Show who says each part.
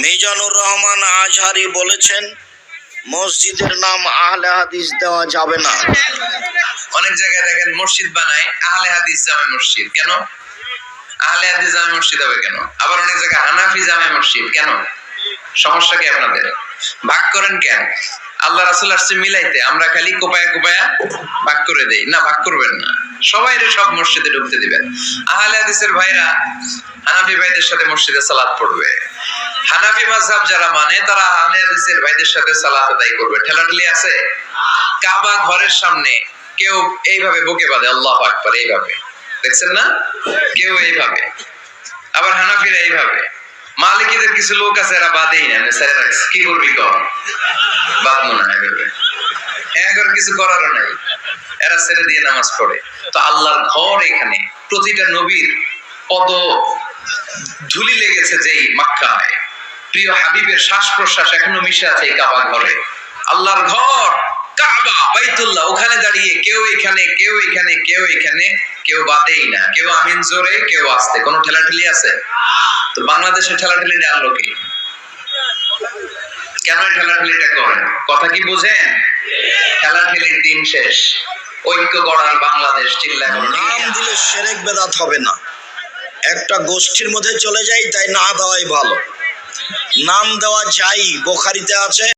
Speaker 1: মিজানুর রহমান আজহারি বলেছেন মসজিদের নাম আহলে হাদিস দেওয়া যাবে না।
Speaker 2: অনেক জায়গায় দেখেন মসজিদ বানায় আহলে হাদিস জামে মসজিদ। কেন আহলে হাদিস জামে মসজিদ হবে কেন? আবার অনেক জায়গায় হানাফি জামে মসজিদ। কেন? সমস্যা কি আপনাদের? ভাগ করেন কেন? আল্লাহ রাসূল আসছে মিলাইতে, আমরা খালি কোপায়া কোপায়া ভাগ করে দেই না। ভাগ করবেন না, সবাইরে সব মসজিদে ঢুকতে দিবেন। আহলে হাদিসের ভাইরা হানাফি ভাইদের সাথে মসজিদে সালাত পড়বে। হানাফি মাযহাব যারা মানে তারা আহলে হাদিসের ভাইদের সাথে সালাত আদায় করবে। ঠেলাঠেলি আছে? কাবা ঘরের সামনে কেউ এইভাবে বুকে বাঁধে আল্লাহু আকবার, এইভাবে দেখছেন না? কেউ এইভাবে, আবার হানাফিরা এইভাবে। মালিকীদের কিছু লোক আছে এরা বাঁধেই না, ছেড়ে রাখছে। কি করবি কর, বাঁধবো না এইভাবে। এখন কিছু করারও নাই, এরা ছেড়ে দিয়ে নামাজ পড়ে। তো আল্লাহর ঘর এখানে, প্রতিটা নবীর পদ ধুলি লেগেছে যেই মক্কায়, প্রিয় হাবিবের শ্বাস প্রশ্বাস এখনো মিশে আছে এই কাবা ঘরে। আল্লাহর ঘর কাবা বাইতুল্লাহ, ওখানে দাঁড়িয়ে কেউ এখানে কেউ এখানে কেউ এখানে, কেউ বাদেই না, কেউ আমিন জোরে কেউ আস্তে। কোনো ঠেলাঠেলি আছে? তো বাংলাদেশে ঠেলাঠেলি আনলো কি? কেন ঠেলাঠেলিটা করেন? কথা কি বুঝেন? ঠেলাঠেলির দিন শেষ, ঐক্য গড়ার বাংলাদেশ। চিল্লায়
Speaker 1: নাম দিলে শিরক বেদাত হবে না, একটা গোষ্ঠীর মধ্যে চলে যায়, তাই না দেওয়াই ভালো। নাম দেওয়া যাই, বুখারীতে আছে।